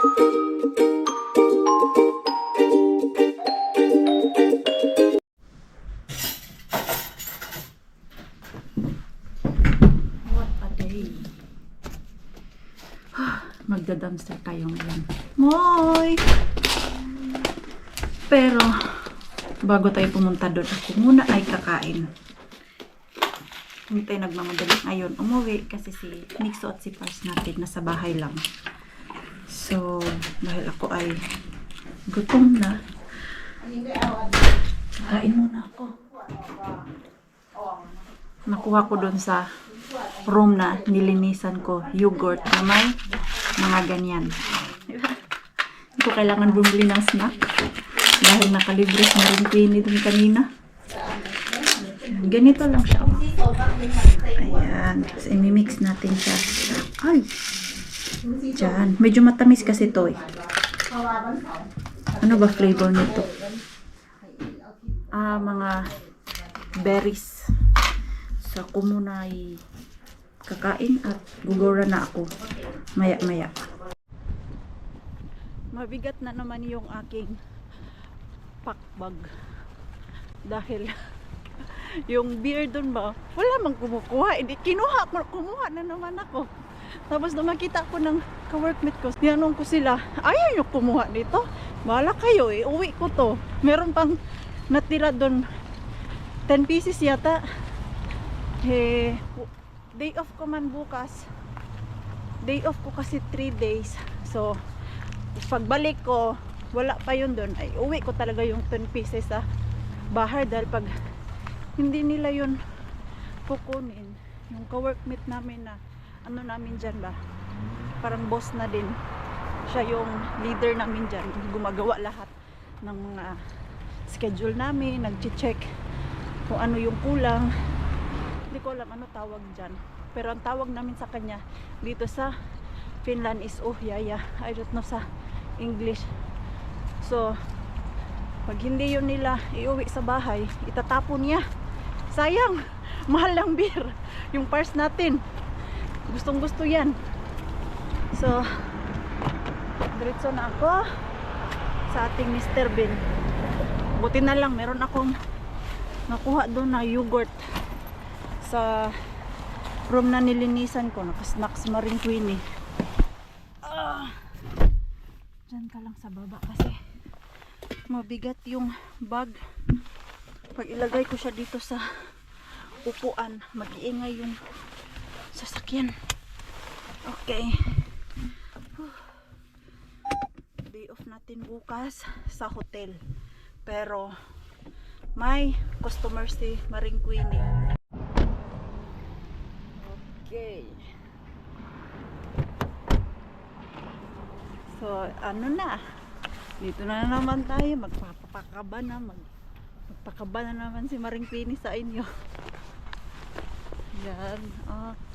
What a day. Magda-dumpster tayo ngayon. Moy! Pero, bago tayo pumunta doon, ako muna ay kakain. Hindi tayo nagmamadali ngayon umuwi kasi si Nixo at si Pars natin nasa bahay lang. So, dahil ako ay gutom na, kain muna ako. Nakuha ko doon sa room na nilinisan ko yogurt na may mga ganyan. Hindi ko kailangan bumili ng snack dahil nakalibre si Maringquini dun kanina. Ganito lang siya. Ayan. Tapos imimix natin siya. Ay! Diyan. Medyo matamis kasi to eh. Ano ba flavor nito? Mga berries. So, ako muna ay kakain at gugura na ako maya-maya. Mabigat na naman yung aking packbag dahil yung beer dun ba, wala mang kumukuha. Hindi, kumuha na naman ako. Tapos nung makita ko ng ka-workmate ko, tinanong ko sila, ayaw nyo kumuha dito? Bahala kayo, uwi ko to. Meron pang natira dun 10 pieces yata. Day off ko man bukas. Day off ko kasi 3 days. So, pagbalik ko, wala pa yun dun. Ay, uwi ko talaga yung 10 pieces sa bahay dahil pag hindi nila yun kukunin, yung ka-workmate namin na ano namin dyan ba, parang boss na din. Siya yung leader namin dyan. Gumagawa lahat ng mga schedule namin, nag-check kung ano yung kulang. Hindi ko alam ano tawag dyan. Pero ang tawag namin sa kanya dito sa Finland is Ohjaaja. I don't know sa English. So, pag hindi yun nila iuwi sa bahay, itatapon niya. Sayang! Mahal lang beer. Yung Pars natin. Gustong gusto yan. So, diretso na ako sa ating Mr. Bean. Buti na lang, meron akong nakuha doon na yogurt sa room na nilinisan ko. Nakasnacks Maringquini. Diyan ka lang sa baba kasi mabigat yung bag. Pag ilagay ko siya dito sa upuan, mag-iingay yung sasakyan. Okay. Day off natin bukas sa hotel. Pero may customer si Maringquini. Okay. So, ano na? Dito na naman tayo. Magpapakaba na. Magpakaba na naman si Maringquini sa inyo. Yan.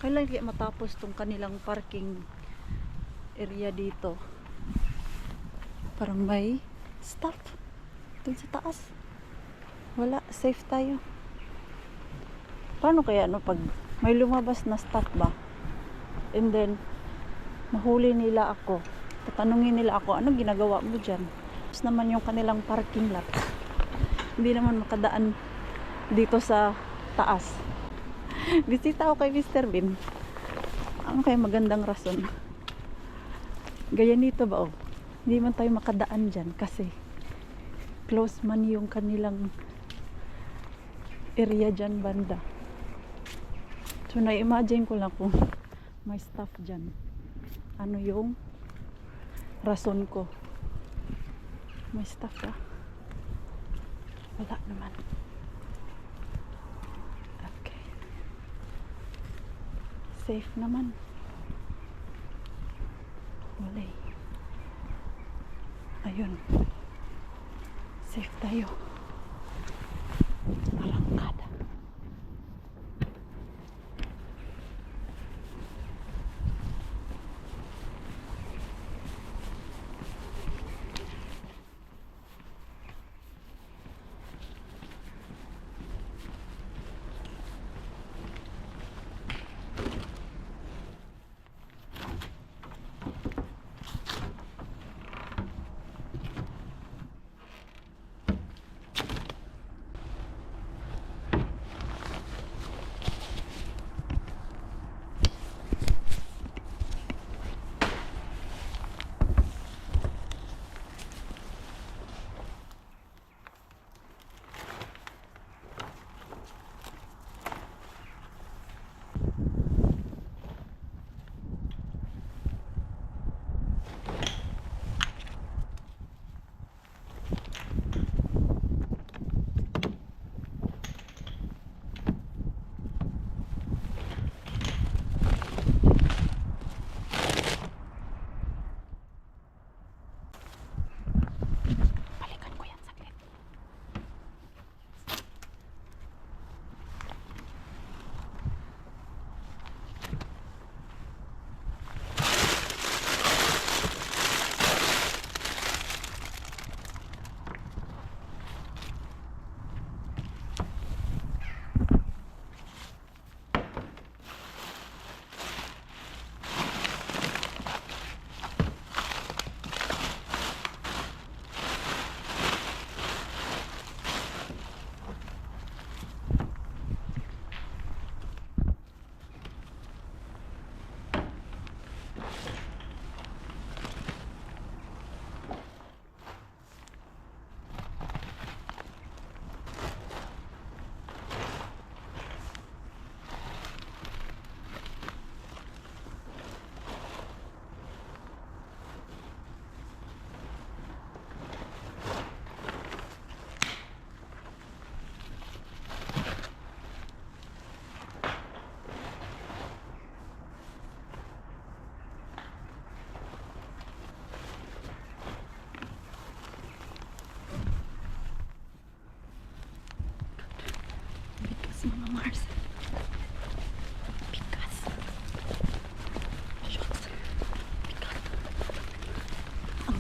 Kailan kaya matapos tong kanilang parking area dito? Parang may stop dun sa taas. Wala. Safe tayo. Paano kaya pag may lumabas na stop ba? And then, mahuli nila ako. Tatanungin nila ako, anong ginagawa mo dyan? Tapos naman yung kanilang parking lot. Hindi naman makadaan dito sa taas. Bisita ako kay Mr. Bean. Ano kaya magandang rason? Gaya nito ba oh? Hindi man tayo makadaan dyan kasi close man yung kanilang area dyan banda. So na-imagine ko lang kung may staff dyan. Ano yung rason ko? May staff ba? Wala naman. Okay. Safe naman. Wala. Ayun. Safe tayo. Arangkada.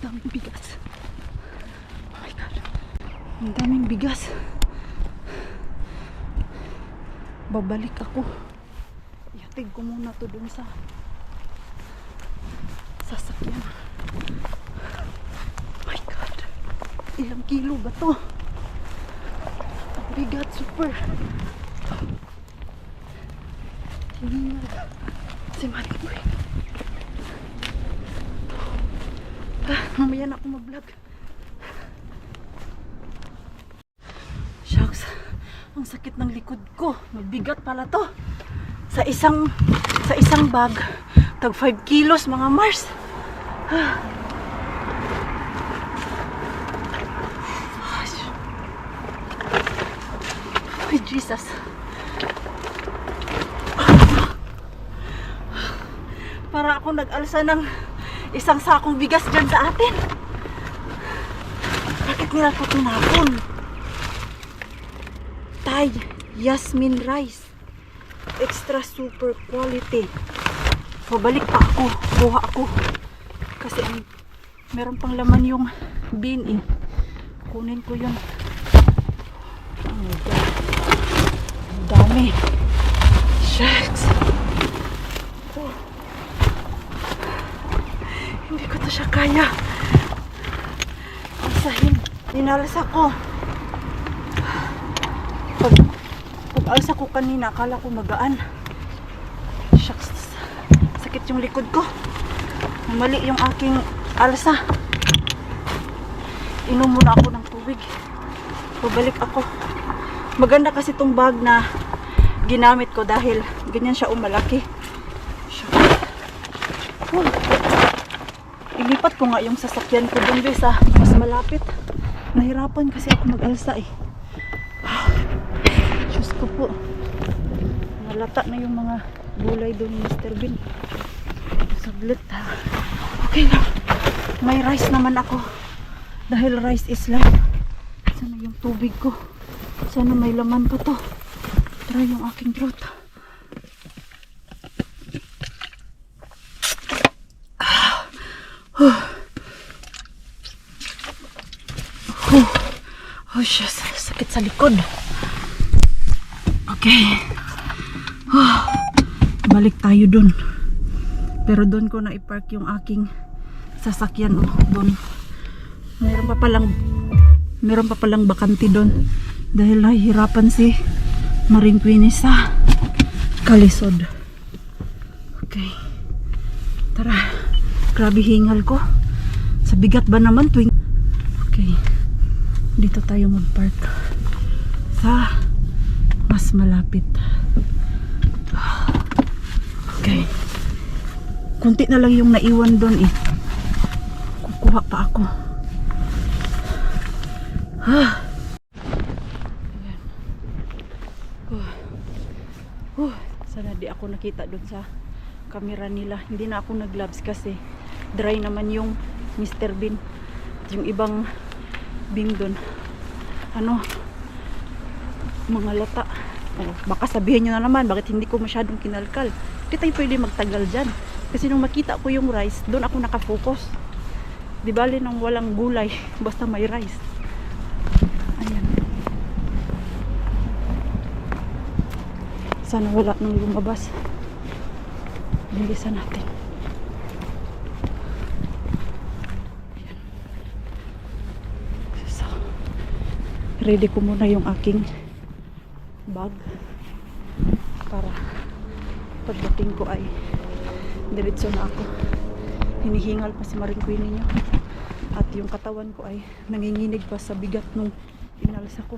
daming bigas. Oh my God. Ang daming bigas. Babalik ako. Ihatid ko muna to dun sa sasakyan. Oh my God. Ilang kilo ba to? Ang bigat, super. Tingnan si Mariboy. Mamaya na ako mag-vlog. Shucks, ang sakit ng likod ko. Mabigat pala to. Sa isang bag, tag 5 kilos mga Mars. Ay, Jesus. Para ako nag-alsa ng isang sakong bigas dyan sa atin. Bakit nila ko tinapon? Thai Yasmin rice. Extra super quality. Pabalik pa ako. Kuha ako. Kasi meron pang laman yung bin eh. Kunin ko yun. Oh my God. Ang dami. Shucks. Oh. Hindi ko to siya kaya. Isahin. Inalasa ko. Pag alsa ko kanina, akala ko magaan. Shucks. Sakit yung likod ko. Mali yung aking alsa. Inom muna ako ng tubig. Pabalik ako. Maganda kasi itong bag na ginamit ko dahil ganyan siya umalaki. Ilipat ko nga yung sasakyan ko dun sa mas malapit. Nahirapan kasi ako mag-alsa eh. Diyos ko po. Nalata na yung mga gulay doon ni Mr. Bean. Saglit ha. Okay na. May rice naman ako. Dahil rice is life. Sana yung tubig ko. Sana may laman pa to. Try yung aking throat. Oh, shucks. Sakit sa likod. Okay. Balik tayo dun. Pero dun ko na i-park yung aking sasakyan. Oh, dun. Meron pa palang bakante dun. Dahil nahihirapan si Maring Queenie sa kalisod. Okay. Tara. Grabe hingal ko. Sa bigat ba naman tuwing... Okay. Dito tayo mag-park. Sa mas malapit. Okay. Kunti na lang yung naiwan doon eh. Kukuha pa ako. Ayan. Sana di ako nakita doon sa camera nila. Hindi na ako nag-gloves kasi dry naman yung Mr. Bean. Yung ibang bin doon. Ano? Mga lata. Oh, baka sabihin nyo na naman bakit hindi ko masyadong kinalkal. Hindi tayo pwede magtagal dyan. Kasi nung makita ko yung rice, doon ako nakafocus. Di bali nang walang gulay, basta may rice. Ayan. Sana wala nang lumabas. Bilisan natin. Ayan. So, ready ko muna yung aking bag para pagdating ko ay diretso na ako. Hinihingal pa si Maring Queenie niyo at yung katawan ko ay nanginginig pa sa bigat nung inalsa ko.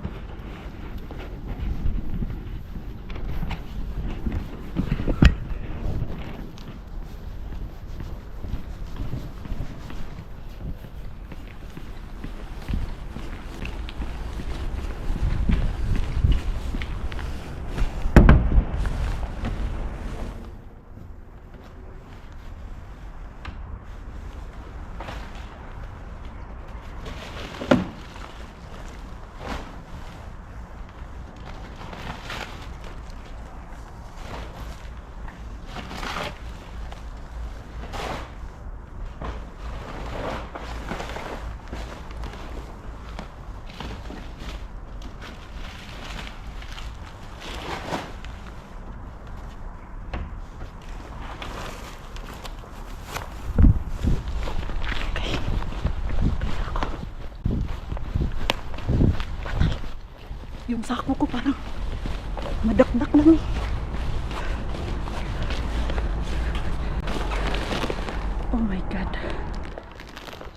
Yung sako ko parang madakdak lang eh. Oh my God.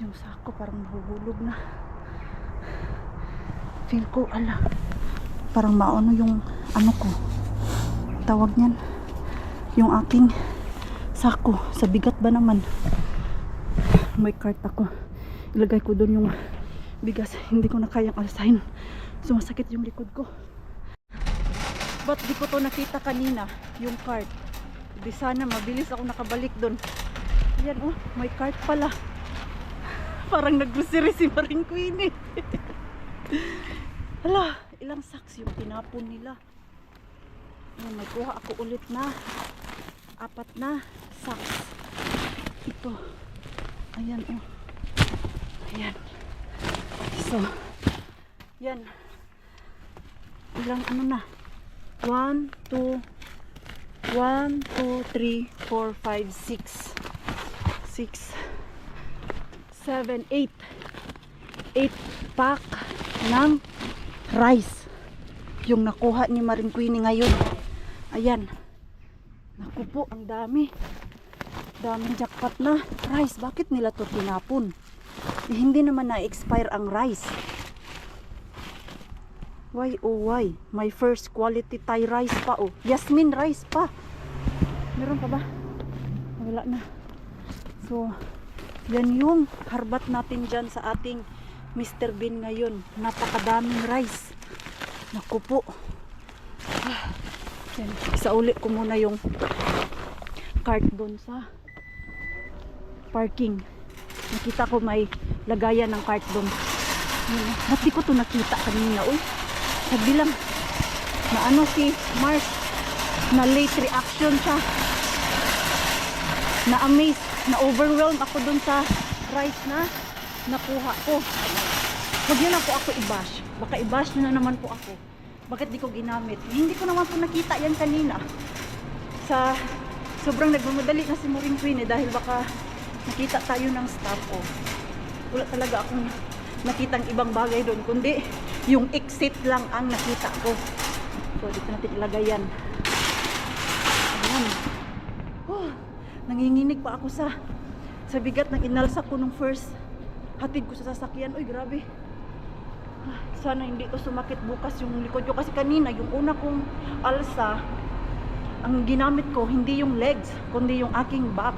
Yung sako parang nahuhulog na. Feel ko, ala, parang maano yung ano ko. Tawag niyan. Yung aking sako. Sa bigat ba naman? May cart ako. Ilagay ko doon yung bigas. Hindi ko na kayang alsahin. Sumasakit yung likod ko. Ba't di ko to nakita kanina? Yung cart. Di sana mabilis ako nakabalik doon. Ayan oh, may cart pala. Parang nag-grocery si Maring Queenie. Hala, ilang sacks yung tinapon nila. Ayan, may kuha ako ulit na 4 na sacks. Ito. Ayan oh. Ayan. So, yan. Ilang ano na? 1, 2, 3, 4, 5, 6. 6, 7, 8. 8 pack ng rice. Yung nakuha ni Maring Queenie ngayon. Ayan. Naku po, ang dami. Daming jackpot na rice. Bakit nila to tinapon? Eh, hindi naman na-expire ang rice. Why oh why? My first quality Thai rice pa oh. Yasmin rice pa. Meron pa ba? Wala na. So, yan yung harbat natin dyan sa ating Mr. Bean ngayon. Napakadaming rice. Naku po. Yan. Isauli ko muna yung cart doon sa parking. Nakita ko may lagayan ng cart doon. Ba't di ko to nakita kanina? Uy, sabi lang na ano si Mars na late reaction siya. Na-amaze, na-overwhelmed ako doon sa rice na nakuha ko. Huwag yun na po ako i-bash. Baka i-bash nyo na naman po ako. Bakit di ko ginamit? Hindi ko naman po nakita yan kanina. Sa sobrang nagmamadali na si Maring Queenie dahil baka nakita tayo ng staff ko. Wala talaga akong nakitang ibang bagay doon, kundi yung exit lang ang nakita ko. So, dito natin ilagay yan. Ayan. Oh, nanginginig pa ako sa bigat ng inalsa ko nung first hatid ko sa sasakyan. Uy, grabe. Sana hindi ko sumakit bukas yung likod ko. Kasi kanina, yung una kong alsa, ang ginamit ko, hindi yung legs, kundi yung aking back.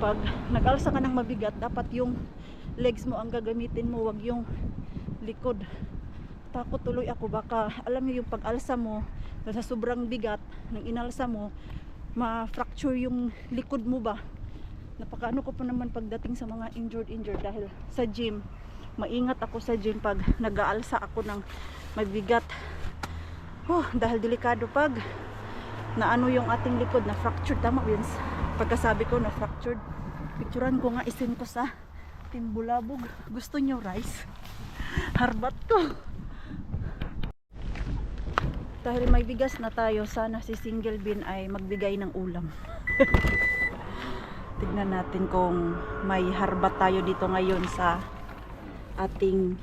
Pag nag-alsa ka ng mabigat, dapat yung legs mo ang gagamitin mo, wag yung likod. Takot tuloy ako, baka alam niyo yung pag-alsa mo sa sobrang bigat ng inalsa mo, ma-fracture yung likod mo ba. Napakaano ko pa naman pagdating sa mga injured dahil sa gym, maingat ako sa gym pag nag-aalsa ako ng mabigat. Dahil delikado pag naano yung ating likod, na fractured. Tama yun, pagkasabi ko na fractured. Picturean ko nga, isin ko sa Timbulabog. Gusto nyo rice? Harbat to. Dahil may bigas na tayo, sana si Single Bean ay magbigay ng ulam. Tignan natin kung may harbat tayo dito ngayon sa ating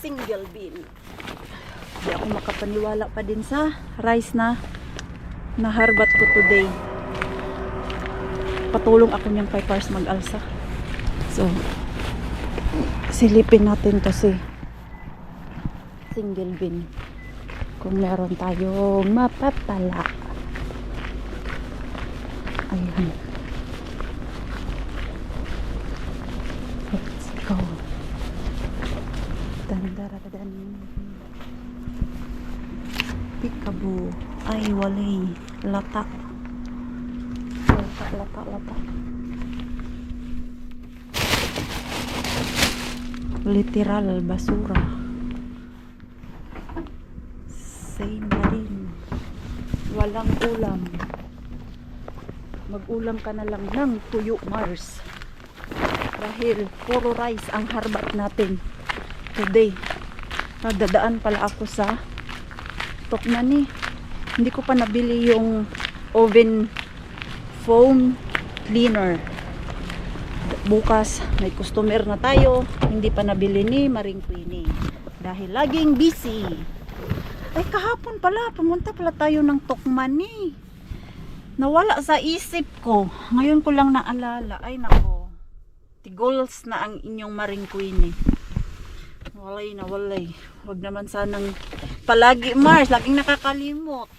Single Bean. Hindi ako makapaniwala pa din sa rice na naharbat ko today. Patulong ako niyang 5 hours mag-alsa. So, silipin natin to si Single Bean kung meron tayong mapapala. Ayan. Let's go. Dandaradan. Peekaboo. Ay, walay. Lata. Lata. Literal basura. Same na rin. Walang ulam. Mag-ulam ka na lang ng tuyo, Mars. Dahil puro rice ang harbat natin today. Nagdadaan pala ako sa Tokmani. Hindi ko pa nabili yung oven foam cleaner. Bukas may customer na tayo, hindi pa nabili ni Maring Queenie Dahil laging busy. Ay, kahapon pala, pumunta pala tayo ng Tukmani. Nawala sa isip ko. Ngayon ko lang naalala. Ay, nako. Tigols na ang inyong Maring Queenie. Walay na walay. Huwag naman sanang palagi, Mars. Laging nakakalimot.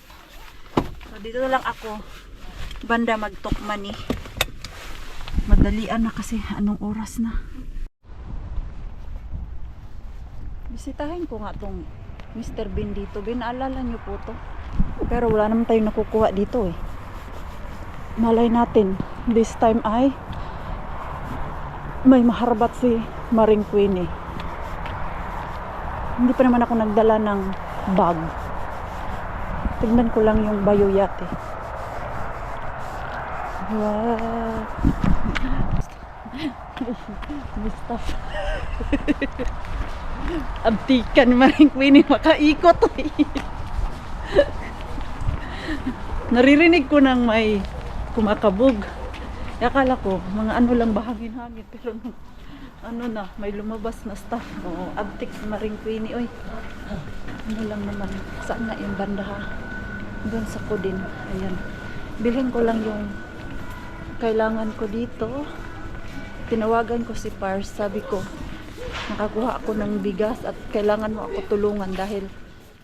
So, dito lang ako. Banda mag-Tukmani. Madalian na kasi. Anong oras na? Bisitahin ko nga tong Mr. Bean dito. Bean, naalala nyo po to. Pero wala naman tayong nakukuha dito eh. Malay natin. This time ay may maharbat si Maring Queenie. Hindi pa naman ako nagdala ng bag. Tignan ko lang yung Bayoyate. Wow. May stuff. Abtikan Maring Queenie, makaikot eh. Naririnig ko nang may kumakabog. Akala ko mga ano lang bahagin-hangin, pero ano na, may lumabas na stuff. Oo, abtik si Maring Queenie. Oy, ano lang naman, saan na yung banda ha? Doon sa ko din. Ayan, bilhin ko lang yung kailangan ko dito. Tinawagan ko si Pars, sabi ko nakakuha ako ng bigas at kailangan mo ako tulungan dahil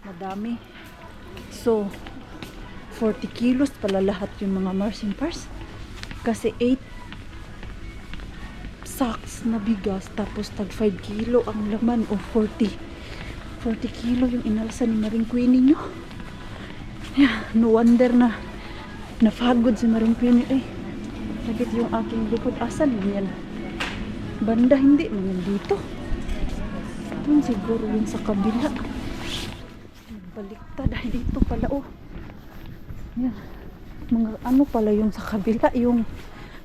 madami. So 40 kilos pala lahat yung mga Mars and Pars, kasi 8 sacks na bigas, tapos tag 5 kilo ang laman, o 40 kilo yung inalsa ni Maring Queenie nyo. Yeah, no wonder na napagod si Maring Queenie. Ay, sakit yung aking likod. Asan yan? Banda, hindi naman dito. Doon siguro yun sa kabila. Baliktad dahil dito pala. Oh, yan, mga ano pala yung sa kabila, yung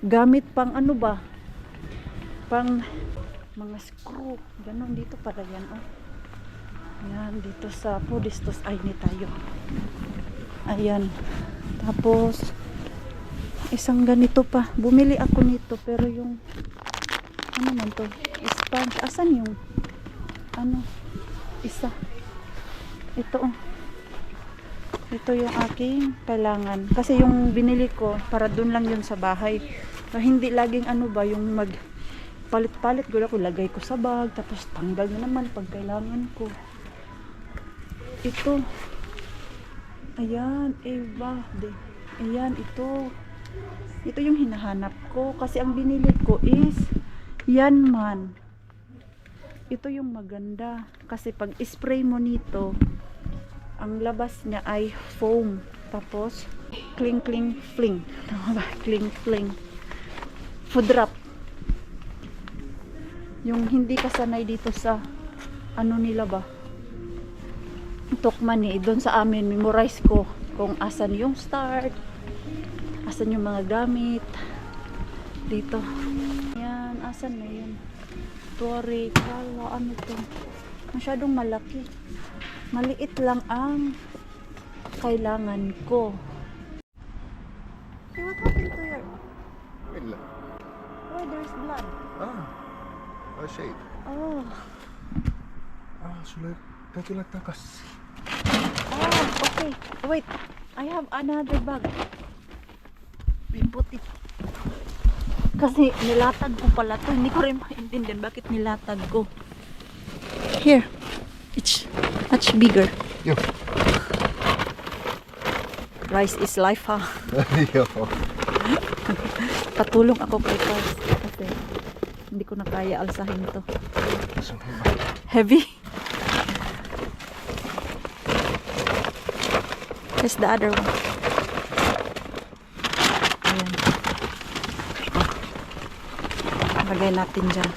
gamit pang ano ba, pang mga screw, ganon. Dito pala yan. Oh, yan, dito sa Podestos ay ni tayo. Ayan, tapos isang ganito pa, bumili ako nito, pero yung ano man to, sponge. Asan yung ano, isa, ito oh. Ito yung aking kailangan. Kasi yung binili ko, para dun lang yun sa bahay. So, hindi laging ano ba, yung mag palit-palit. Gula ko, lagay ko sa bag. Tapos tanggal na naman pag kailangan ko. Ito. Ayan, Eva. Ayan, ito. Ito yung hinahanap ko. Kasi ang binili ko is yan man. Ito yung maganda. Kasi pag spray mo nito, ang labas niya ay foam. Tapos, cling cling fling. Tama ba? Cling fling. Food wrap. Yung hindi ka sanay dito sa ano nila ba? Tukmani. Doon sa amin, memorize ko kung asan yung start, asan yung mga gamit. Dito. Yan, asan na yun? Tori, kala, ano to? Masyadong malaki. Maliit lang ang kailangan ko. Hey, what happened to your... Oh, there's blood. A shade. Oh. Sulle täytyy laittaa kassiin. Okay. Wait, I have another bag. May puti. Kasi nilatag ko pala to. Hindi ko rin maintindihan bakit nilatag ko. Here. It's much bigger. Joo. Rice is life, ha? Joo. Patulong ako kay Rice kasi hindi ko na kaya alsahin to. Se on hyvä. Heavy? Here's the other one. Ayan. Lagay natin dyan.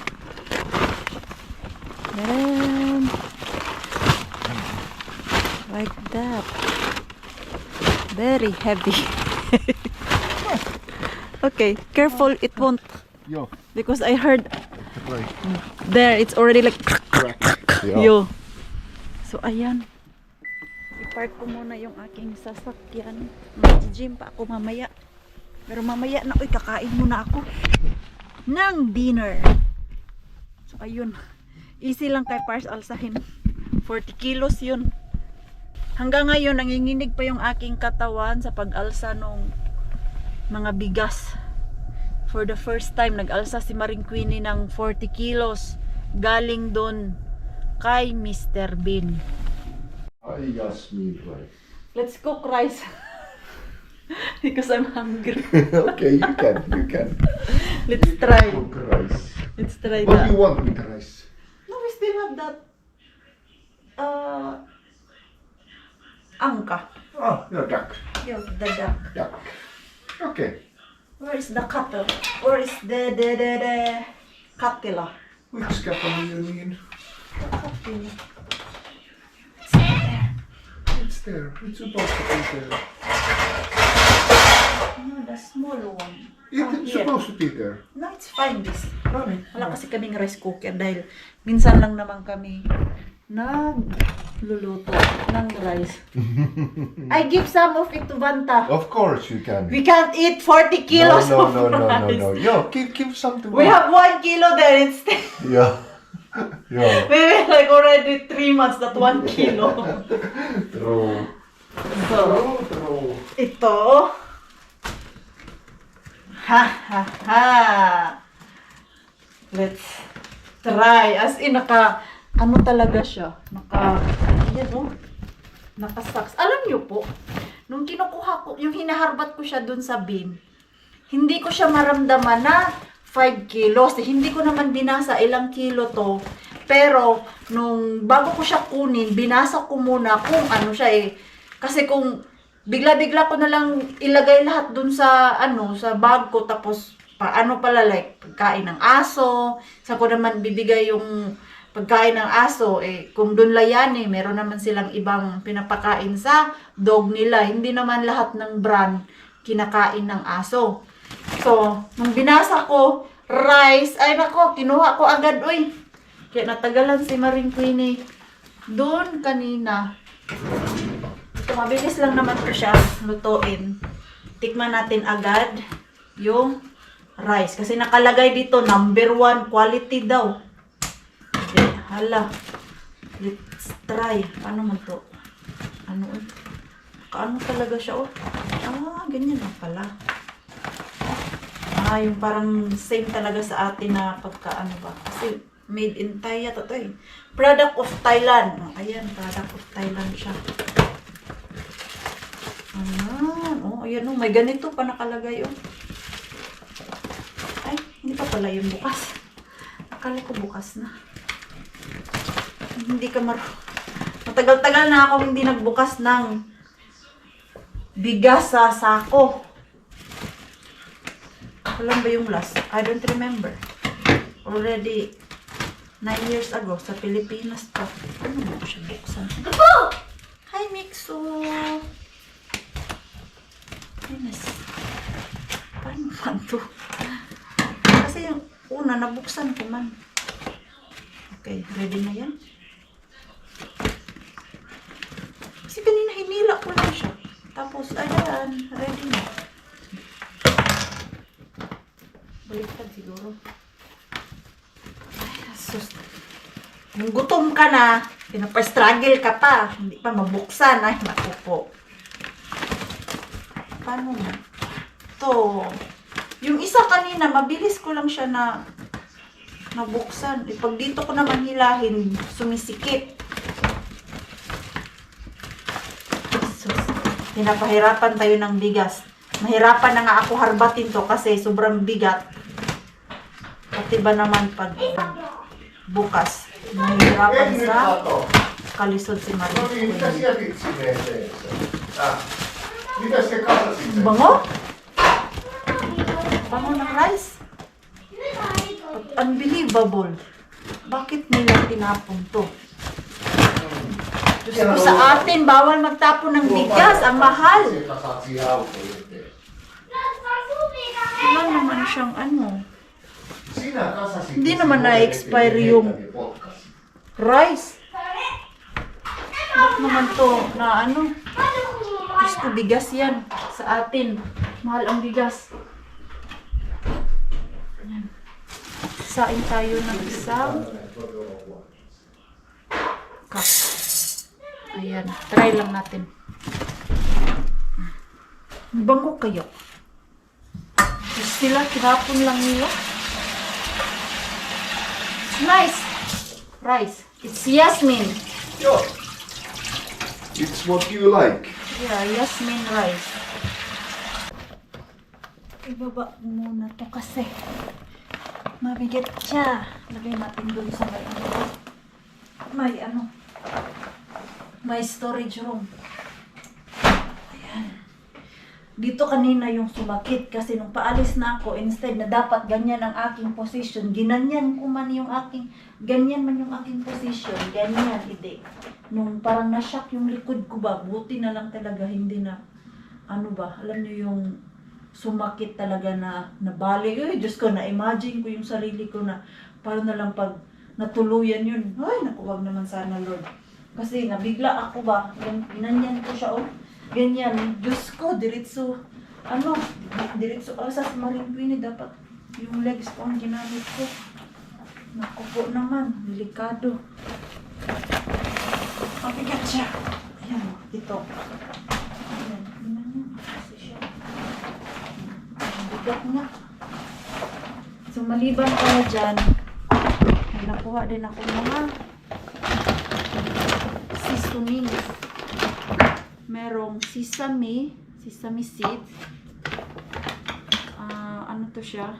Meron. Like that. Very heavy. Okay, careful, it won't. Joo. Because I heard Right. there, it's already like Crack. yo. So ayan. I-park ko muna yung aking sasakyan. Mag-gym pa ako mamaya. Pero mamaya na, kakain muna ako ng dinner. So ayun. Easy lang kay Pars alsahin. 40 kilos yun. Hanggang ngayon, nanginginig pa yung aking katawan sa pag-alsa nung mga bigas. For the first time, nag-alsa si Maring Queenie ng 40 kilos. Galing doon kay Mr. Bean. I just need rice. Let's cook rice. Because I'm hungry. Okay, you can. Let's try. Cook rice. Let's try What do that. you want with rice? No, we still have that. Angka. Ah, yeah, duck. Yo, the duck. Duck. Okay. Where is the cattle? Where is the cattle? Which cattle do you mean? Cattle. It's there. It's supposed to be there. No, the small one. It's Here. supposed to be there. No, it's fine this. Right. Wala kasi kaming rice cooker dahil minsan lang naman kami nagluluto ng rice. I give some of it to Banta. Of course you can. We can't eat 40 kilos no, of no, no, no, rice. no, no. Yo, give some to We have 1 kilo there instead. Yeah. Yeah. We were like already 3 months, not 1 kilo. True. So, True. ito. Ha ha ha. Let's try. As in, ano talaga siya? Yan oh. Naka-socks. Alam niyo po, nung kinukuha ko, yung hinaharbat ko siya dun sa bin, hindi ko siya maramdaman na 5 kilos. Hindi ko naman binasa ilang kilo to. Pero, nung bago ko siya kunin, binasa ko muna kung ano siya eh. Kasi kung bigla-bigla ko na lang ilagay lahat dun sa, sa bag ko, tapos, paano pala, like, pagkain ng aso, sa ko naman bibigay yung pagkain ng aso, eh, kung dun layan eh, meron naman silang ibang pinapakain sa dog nila. Hindi naman lahat ng brand kinakain ng aso. So, nung binasa ko, rice, ay nako, kinuha ko agad, uy. Kaya natagalan si Maring Queenie doon kanina. Ito, mabilis lang naman ko siya lutuin. Tikman natin agad yung rice. Kasi nakalagay dito, number 1 quality daw. Okay, hala. Let's try. Paano mo to? Kaano talaga siya, oh. Ganyan lang pala. Yung parang same talaga sa atin na pagkaano ba. Kasi made in Thai yata to eh. Product of Thailand. Ayan, product of Thailand siya. Ayan, may ganito pa nakalagay, oh. Ay, hindi pa pala yung bukas. Akala ko bukas na. Hindi ka matagal-tagal na ako hindi nagbukas ng bigas sa sako. Alam ba yung last? I don't remember. Already 9 years ago sa Pilipinas pa. Ano mo siya buksan? Hi, Mixo! Goodness. Paano man to? Kasi yung una, nabuksan ko man. Okay, ready na yan? Kasi kanina hinila ko lang siya. Tapos, ayan, ready na. Baliktad siguro. Ay, sus. Yung gutom ka na, pinapa-struggle ka pa, hindi pa mabuksan. Ay, naku po. Paano na? To. Yung isa kanina, mabilis ko lang siya na nabuksan. E, pag dito ko naman hilahin, sumisikip. Sus. Pinapahirapan tayo ng bigas. Mahirapan na nga ako harbatin to kasi sobrang bigat. Pati ba naman pag bukas, mahirapan sa kalisod si Marie. Bango? Bango ng rice? Unbelievable. Bakit nila tinapon to? Diyos ko, sa atin, bawal magtapon ng bigas. Ang mahal. Wala naman siyang Hindi naman na-expire yung rice. Bakit naman to na Diyos ko, bigas yan. Sa atin, mahal ang bigas. Sain tayo ng isang cup. Ayan, try lang natin. Bango kayo. Sila, kinapon lang nila. Nice! Rice. It's Yasmin. Yeah. It's what you like. Yeah, Yasmin rice. Ibaba muna to kasi mabigat siya. Lagay natin dun sa may storage room. Ayan. Dito kanina yung sumakit kasi nung paalis na ako, instead na dapat ganyan ang aking position, ginanyan ko man yung aking, ganyan man yung aking position, ganyan, hindi. Nung parang na-shock yung likod ko ba, buti na lang talaga, hindi na, ano ba, alam niyo yung sumakit talaga na nabali. Uy, Diyos ko, na-imagine ko yung sarili ko na parang na lang pag natuluyan yun. Ay, naku, wag naman sana, Lord. Kasi nabigla ako ba, ginanyan ko siya, oh. Ganyan, Diyos ko, diretso, diretso sa Maringguini, dapat yung legs ko ang ginamit ko. Naku po naman, delikado. Mabigat siya. Ayan, ito. Ayan, ganyan kasi siya. Mabigat nga. So, maliban pala dyan, ay nakuha din ako mga seasonings. Merong sesame seeds. Ano to siya?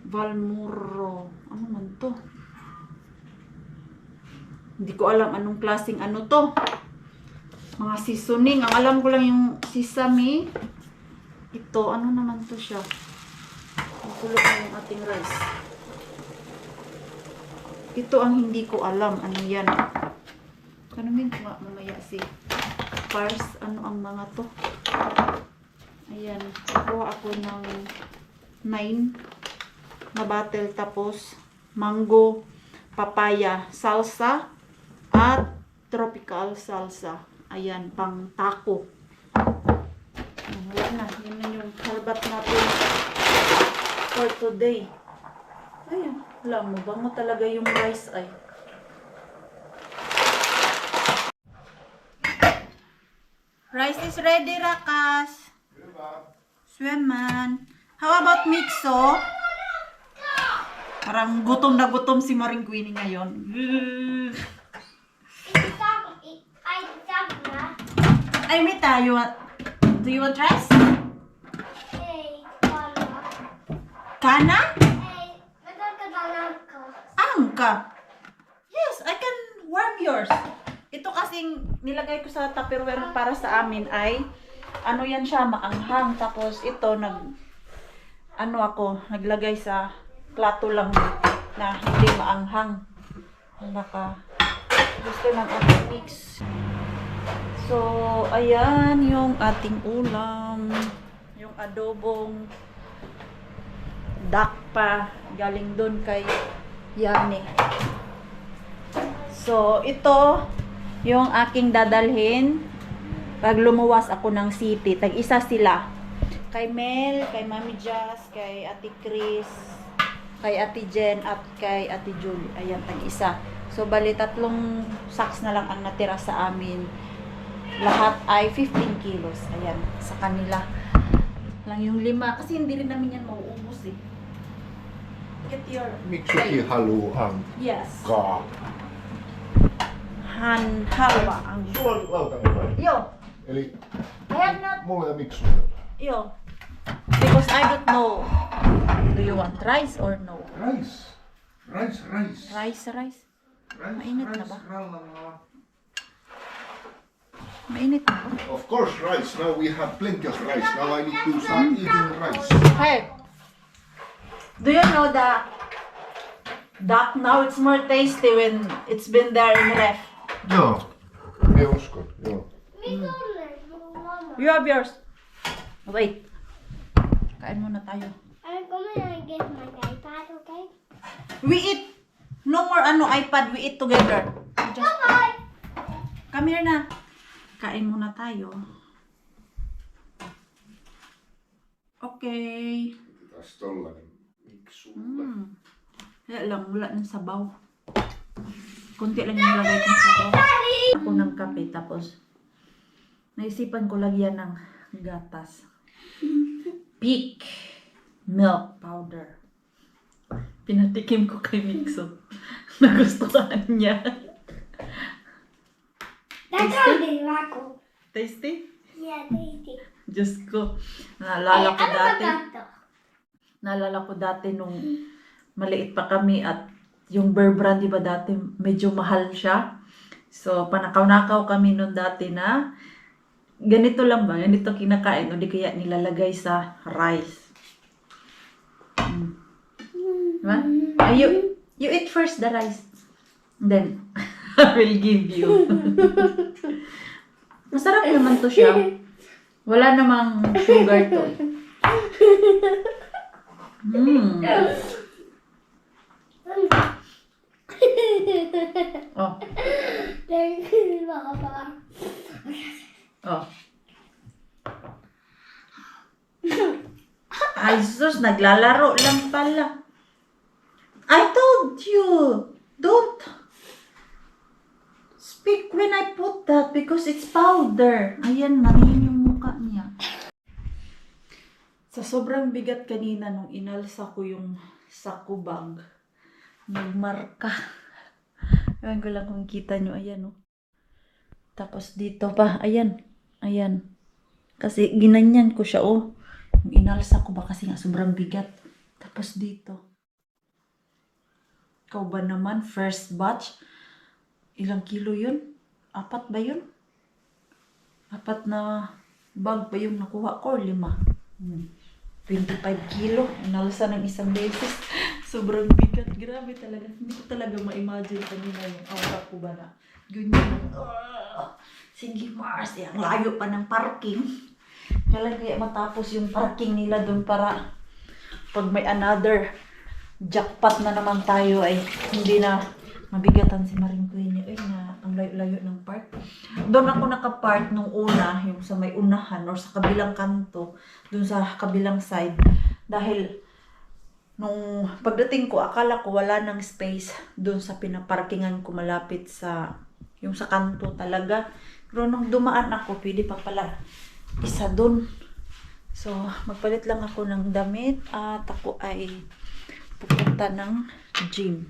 Valmuro. Ano man to? Hindi ko alam anong klaseng ano to. Mga seasoning. Ang alam ko lang yung sesame. Ito, ano naman to siya? Makulo na yung ating rice. Ito ang hindi ko alam. Ano yan? Tanungin ko nga mamaya si Pars, ano ang mga to. Ayan, kuha ako ng 9 na bottle, tapos mango, papaya, salsa, at tropical salsa. Ayan, pang taco. Wala na, yun na yung halbat natin for today. Ayan, wala mo, bango talaga yung rice ay. Rice is ready, Rakas. Swimman. How about mixo? Parang gutom na gutom si Maringguini ngayon. Ay, Mita, do you want rice? Kana? Angka. Yes, I can warm yours. Ito kasing nilagay ko sa Tupperware para sa amin ay ano yan siya, maanghang. Tapos ito naglagay sa plato lang na hindi maanghang. Baka gusto ng ating mix. So, ayan yung ating ulam. Yung adobong duck pa galing doon kay Yani. So, ito yung aking dadalhin pag lumuwas ako ng city. Tag-isa sila. Kay Mel, kay Mami Jazz, kay Ate Chris, kay Ate Jen, at kay Ate Julie. Ayan, tag-isa. So, bali 3 sacks na lang ang natira sa amin. Lahat ay 15 kilos. Ayan, sa kanila lang yung 5. Kasi hindi rin namin yan mauubos eh. Get your... Miksi haluan Yes. ka. Halwa ang... Sulla on lautanen. Yo, Eli I have not... mulla ja miksu. Yo. Because I don't know. Do you want rice or no? Rice. Rice. Rice. Mainit na ba? Rallalla. Mainit na ba? Of course rice. Now we have plenty of rice. Now I need to start eating rice. Hey, do you know that now it's more tasty when it's been there in ref? Joo. Minä uskon, joo. You have yours. Wait. Kain muna tayo. I'm gonna get my iPad, okay? We eat. No more iPad. We eat together. Just Bye! come here na. Kain muna tayo. Okay. Taas tollanen miksulle. Kaya lang, wala ng sabaw. Kunti lang yung nilagay kong sabaw. Ako ng kape, tapos naisipan ko lagyan ng gatas. Peak milk powder. Pinatikim ko kay Mixo. Nagustuhan niya. That's how they wacko. Tasty? Yeah, tasty. Diyos ko. Naalala ko Ano dati. ba to? Naalala ko dati nung maliit pa kami at yung Bear Brand, di ba dati medyo mahal siya. So, panakaw-nakaw kami nung dati na ganito lang ba? Ganito kinakain o di kaya nilalagay sa rice. Diba? You eat first the rice. Then, I will give you. Masarap naman to siya. Wala namang sugar to. Oh. Oh. Ay, sus, naglalaro lang pala. I told you, don't speak when I put that because it's powder. Ayan, manihin yung mukha niya. Sa sobrang bigat kanina nung inalsa ko yung sako bag, nagmarka. Ewan ko lang kung kita nyo, ayan oh. Tapos dito pa, ayan, ayan. Kasi ginanyan ko siya oh. Yung inalsa ko ba kasi nga sobrang bigat. Tapos dito. Ikaw ba naman, first batch? Ilang kilo yun? 4 ba yun? 4 na bag ba yung nakuha ko? 5. 25 kilo. Inalsa ng isang beses. Sobrang bigat. Grabe talaga. Hindi ko talaga ma-imagine kanina yung aura ko ba na ganyan. Sige Mars, ang layo pa ng parking. Kailan kaya matapos yung parking nila doon para pag may another jackpot na naman tayo ay hindi na mabigatan si Maring Queen niya. Ay na, ang layo-layo ng park. Doon ako nakapark nung una, yung sa may unahan or sa kabilang kanto, doon sa kabilang side. Dahil nung pagdating ko, akala ko wala nang space doon sa pinaparkingan ko malapit sa, yung sa kanto talaga. Pero nung dumaan ako, pwede pa pala isa doon. So, magpalit lang ako ng damit at ako ay pupunta ng gym.